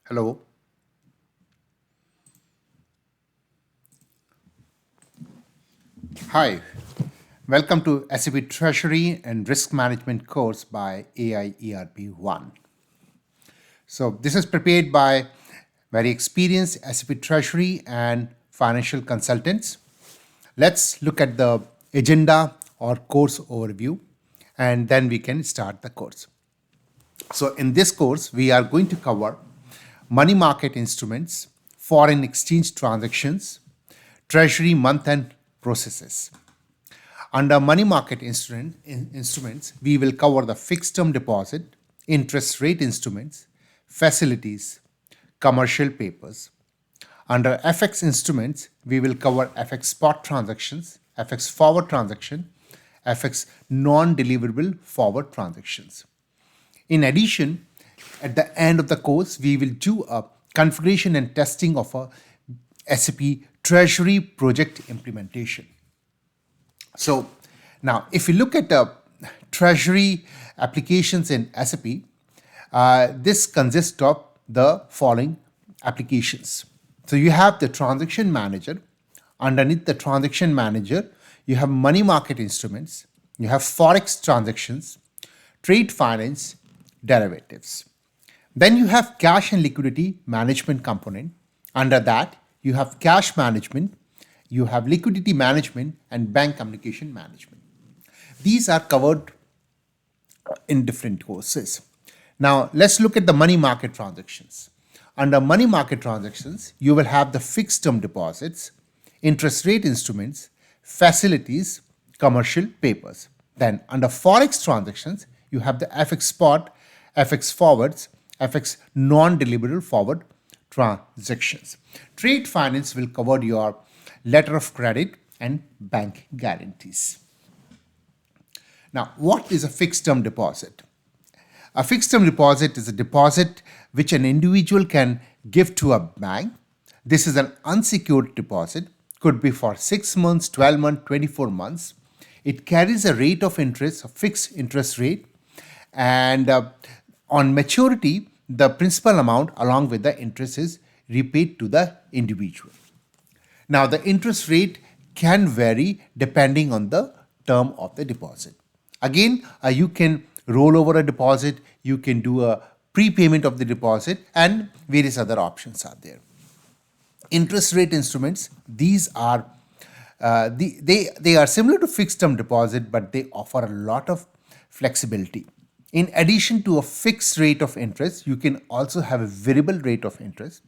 Hello. Hi. Welcome to SAP Treasury and Risk Management course by AIERP1. So this is prepared by very experienced SAP Treasury and financial consultants. Let's look at the agenda or course overview and then we can start the course. So in this course, we are going to cover money market instruments, foreign exchange transactions, treasury month-end processes. Under money market instruments, we will cover the fixed term deposit, interest rate instruments, facilities, commercial papers. Under FX instruments, we will cover FX spot transactions, FX forward transaction, FX non-deliverable forward transactions. In addition, at the end of the course, we will do a configuration and testing of a SAP Treasury project implementation. So now, if you look at the Treasury applications in SAP, this consists of the following applications. So you have the transaction manager. Underneath the transaction manager, you have money market instruments, you have forex transactions, trade finance, derivatives. Then you have cash and liquidity management component. Under that, you have cash management, you have liquidity management, and bank communication management. These are covered in different courses. Now, let's look at the money market transactions. Under money market transactions, you will have the fixed term deposits, interest rate instruments, facilities, commercial papers. Then, under forex transactions, you have the FX spot, FX forwards, FX non-deliverable forward transactions. Trade finance will cover your letter of credit and bank guarantees. Now, what is a fixed term deposit? A fixed term deposit is a deposit which an individual can give to a bank. This is an unsecured deposit, could be for 6 months, 12 months, 24 months. It carries a rate of interest, a fixed interest rate, and on maturity, the principal amount along with the interest is repaid to the individual. Now, the interest rate can vary depending on the term of the deposit. Again, you can roll over a deposit, you can do a prepayment of the deposit, and various other options are there. Interest rate instruments, these are they are similar to fixed term deposit, but they offer a lot of flexibility. In addition to a fixed rate of interest, you can also have a variable rate of interest.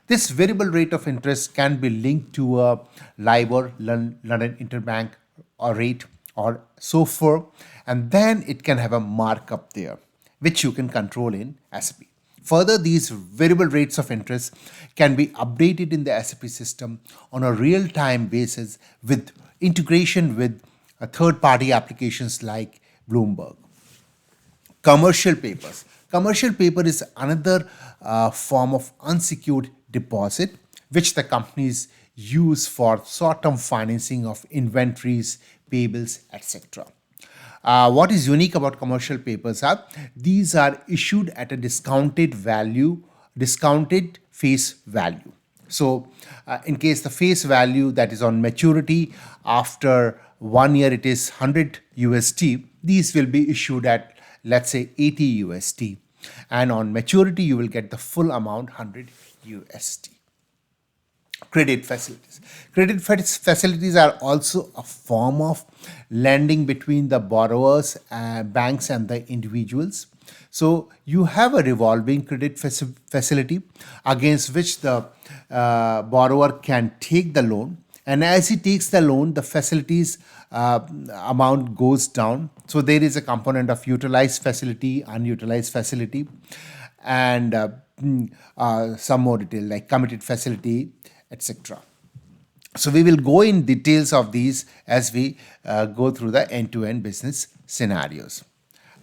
This variable rate of interest can be linked to a LIBOR, London Interbank or rate, or SOFR, and then it can have a markup there, which you can control in SAP. Further, these variable rates of interest can be updated in the SAP system on a real-time basis with integration with third-party applications like Bloomberg. Commercial papers. Commercial paper is another form of unsecured deposit which the companies use for short-term financing of inventories, payables, etc. What is unique about commercial papers are these are issued at a discounted face value. So, in case the face value that is on maturity after 1 year it is 100 USD, these will be issued at, let's say, 80 USD, and on maturity you will get the full amount 100 USD. Credit facilities. Credit facilities are also a form of lending between the borrowers, banks, and the individuals. So you have a revolving credit facility against which the borrower can take the loan, and as he takes the loan, the facilities amount goes down. So there is a component of utilized facility, unutilized facility, and some more detail like committed facility, etc. So we will go in details of these as we go through the end-to-end business scenarios.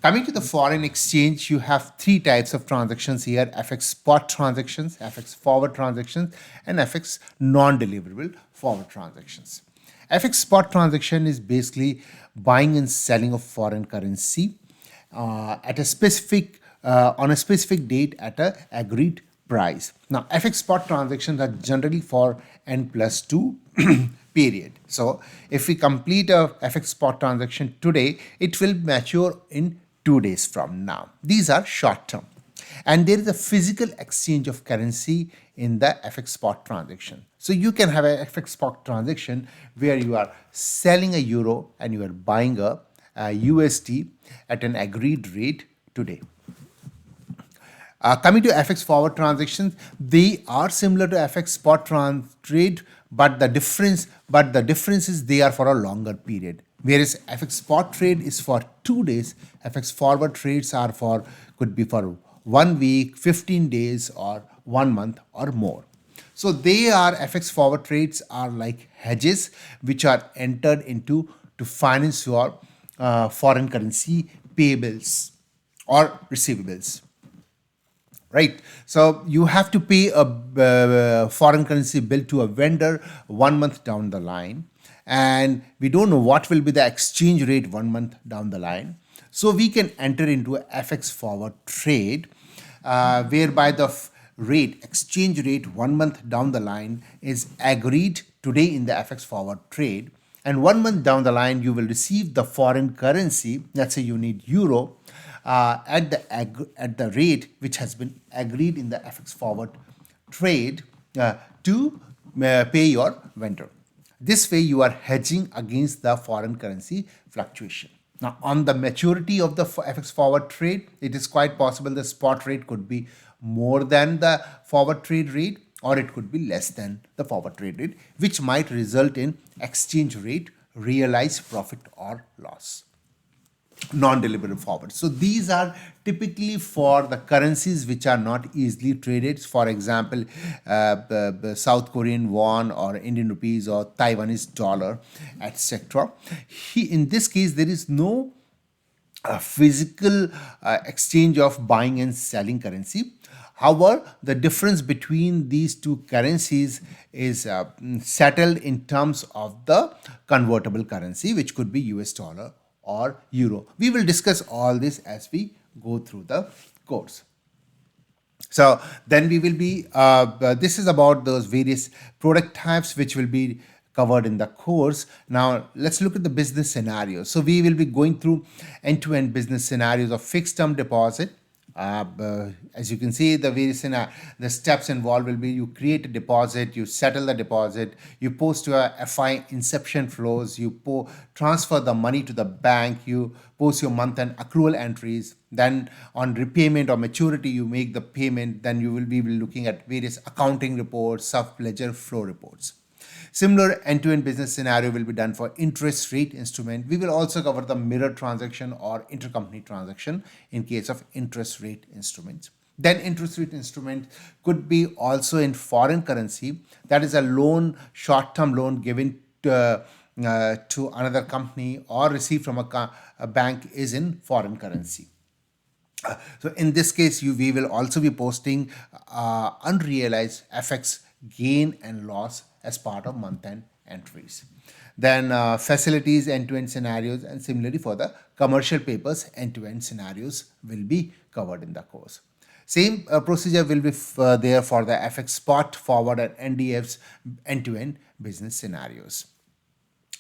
Coming to the foreign exchange, you have three types of transactions here: FX spot transactions, FX forward transactions, and FX non-deliverable forward transactions. FX spot transaction is basically buying and selling of foreign currency at a specific on a specific date at a agreed price. Now, FX spot transactions are generally for N plus 2 period. So, if we complete a FX spot transaction today, it will mature in 2 days from now. These are short term. And there is a physical exchange of currency in the FX spot transaction. So you can have a FX spot transaction where you are selling a euro and you are buying a USD at an agreed rate today. Coming to FX forward transactions, they are similar to FX spot trade, but the difference is they are for a longer period. Whereas FX spot trade is for 2 days, FX forward trades are for could be for 1 week, 15 days, or 1 month or more. So they are FX forward trades are like hedges which are entered into to finance your foreign currency payables or receivables, right? So you have to pay a foreign currency bill to a vendor 1 month down the line, and we don't know what will be the exchange rate 1 month down the line. So we can enter into a FX forward trade, whereby the exchange rate 1 month down the line is agreed today in the FX forward trade, and 1 month down the line you will receive the foreign currency. Let's say you need euro, at the rate which has been agreed in the FX forward trade, to pay your vendor. This way you are hedging against the foreign currency fluctuation. Now, on the maturity of the FX forward trade, it is quite possible the spot rate could be more than the forward trade rate, or it could be less than the forward trade rate, which might result in exchange rate realized profit or loss. Non-deliverable forward. So these are typically for the currencies which are not easily traded. For example, the South Korean won or Indian rupees or Taiwanese dollar, etc. In this case, there is no physical exchange of buying and selling currency. However, the difference between these two currencies is settled in terms of the convertible currency, which could be US dollar or euro. We will discuss all this as we go through the course. So then we will be, this is about those various product types which will be covered in the course. Now let's look at the business scenarios. So we will be going through end-to-end business scenarios of fixed term deposit. As you can see, the steps involved will be: you create a deposit, you settle the deposit, you post your FI inception flows, you transfer the money to the bank, you post your month and accrual entries. Then on repayment or maturity, you make the payment. Then you will be looking at various accounting reports, sub-ledger flow reports. Similar end-to-end business scenario will be done for interest rate instrument. We will also cover the mirror transaction or intercompany transaction in case of interest rate instruments. Then interest rate instrument could be also in foreign currency. That is a loan, short-term loan given to another company or received from a bank is in foreign currency. So in this case, we will also be posting unrealized FX gain and loss as part of month-end entries. Then facilities end-to-end scenarios, and similarly for the commercial papers end-to-end scenarios will be covered in the course. Same procedure will be there for the FX spot, forward, and NDFs end-to-end business scenarios.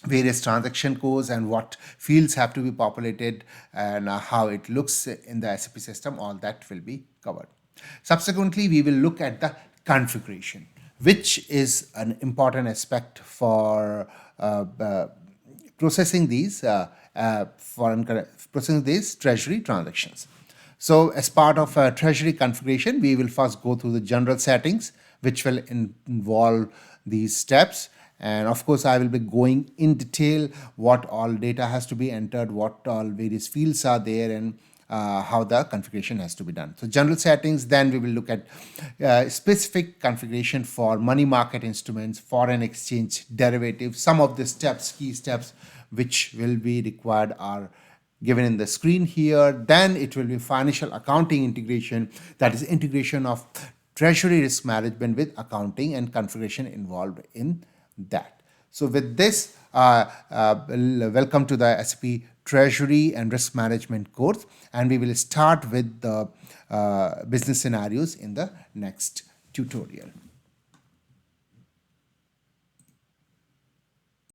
Various transaction codes and what fields have to be populated and how it looks in the SAP system, all that will be covered. Subsequently, we will look at the configuration, which is an important aspect for processing these treasury transactions. So as part of treasury configuration, we will first go through the general settings, which will involve these steps. And of course, I will be going in detail what all data has to be entered, what all various fields are there, and how the configuration has to be done. So general settings, then we will look at specific configuration for money market instruments, foreign exchange derivatives. Some of the steps, key steps, which will be required are given in the screen here. Then it will be financial accounting integration, that is integration of treasury risk management with accounting and configuration involved in that. So with this, welcome to the SAP Treasury and Risk Management course, and we will start with the business scenarios in the next tutorial.